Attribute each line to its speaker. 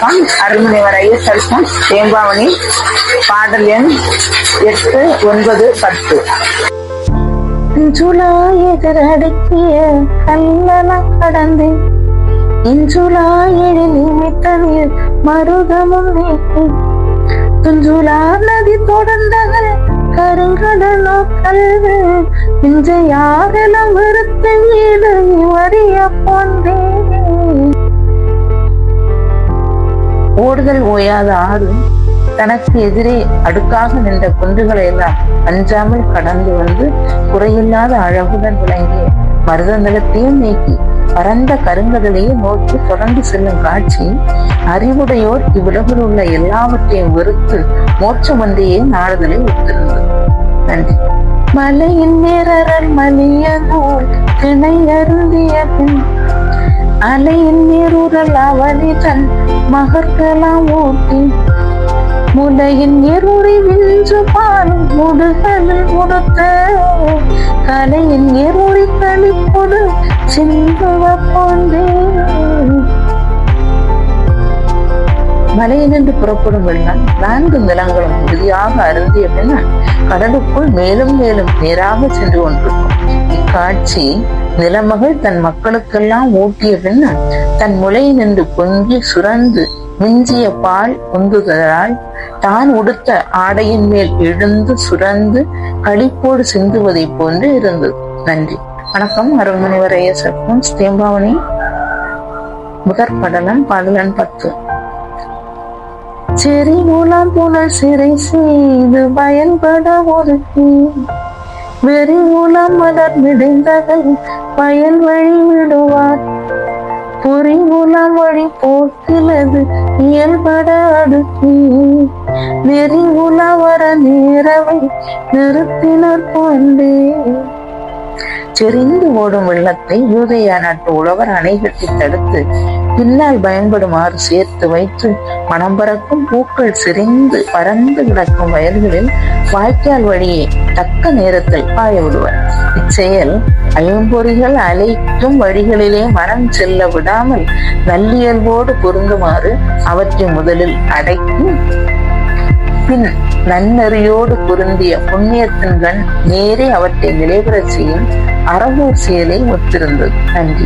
Speaker 1: வணக்கம். அருள்முனைவர் ஐயப்பன் தேம்பாவணி பாடல் எண் 8, 9, 10.
Speaker 2: இன்றுலா எதிரடக்கிய கல்லெல்லாம் கடந்து இன்றுலா எழி நிமித்தனில் மருதமும் நீக்கி துஞ்சுலா நதி தொடர்ந்தது கருங்கடலோ கல்வி இன்று யாரெல்லாம் விருத்த வீடு வரிய போன்றே.
Speaker 1: ஓடுதல் ஓயாத ஆறு தனக்கு எதிரே அடுக்காக நின்ற குன்றுகளை எல்லாம் அஞ்சாமல் கடந்து வந்து குறையில்லாத அழகுடன் விளங்கிய மருதநிலத்தையும் நீக்கி பரந்த கருங்கடலையே நோக்கி தொடர்ந்து செல்லும் காட்சி அறிவுடையோர் இவ்வுலகில் உள்ள எல்லாவற்றையும் வெறுத்து மோட்சம் ஒன்றையே நாடுதலை ஒத்திருந்தது. நன்றி.
Speaker 2: மலையின் நேரல் மலிய நூல் திணை அருந்திய பின் அலையின் நேருரல் அவனி தன் மகற்கெல்லாம் ஊட்டி முலையின் இருளி விஞ்சு பால் முடுகளில் கொடுத்த கலையின் இருளி கழிப்பொடு சிந்துவ போன்றே.
Speaker 1: மலையினின்று புறப்படும் வெள்ளம் 4 நிலங்களும் உறுதியாக அருந்திய பின்னர் கடலுக்குள் மேலும் மேலும் நேராக சென்று கொண்டிருக்கும் இக்காட்சி நிலமகள் தன் மக்களுக்கெல்லாம் ஊட்டிய பின்னர் தன் முலையினின்று பொங்கி சுரந்து மிஞ்சிய பால் உந்துதலால் தான் உடுத்த ஆடையின் மேல் எழுந்து சுரந்து களிப்போடு சிந்துவதை போன்று இருந்தது. நன்றி. வணக்கம். அருள்முனைவர் ஐயப்பன் தேம்பாவணி முதற் படலம் பாடல் எண் 10.
Speaker 2: செறி மூலம் புனல் சிறை செய்து பயன்பட ஒதுக்கி வெறி மூலம் மலர் விடைந்ததை பயன் வழி விடுவார் பொறி மூலம் வழி போக்கிலது இயல்பட அடுக்கி வெறி மூலம் வர நேரவை நிறுத்தினர் கொண்டே.
Speaker 1: செறிந்து ஓடும் வெள்ளத்தை யூதேயா நாட்டு உழவர் அணை கட்டி தடுத்து பின்னால் பயன்படுமாறு சேர்த்து வைத்து மனம் பறக்கும் பூக்கள் சிரிந்து பறந்து கிடக்கும் வயல்களில் வாய்க்கால் வழியே தக்க நேரத்தில் பாய விடுவர். இச்செயல் ஐம்பொறிகள் அலைக்கும் வழிகளிலே மனம் செல்ல விடாமல் நல்லியல்போடு பொருந்துமாறு அவற்றை முதலில் அடக்கி பின் நன்னறியோடு பொருந்திய புண்ணியத்தின் கண் நேரே அவற்றை நிலைபெறச் செய்யும் அறவோர் செயலை ஒத்திருந்தது. நன்றி.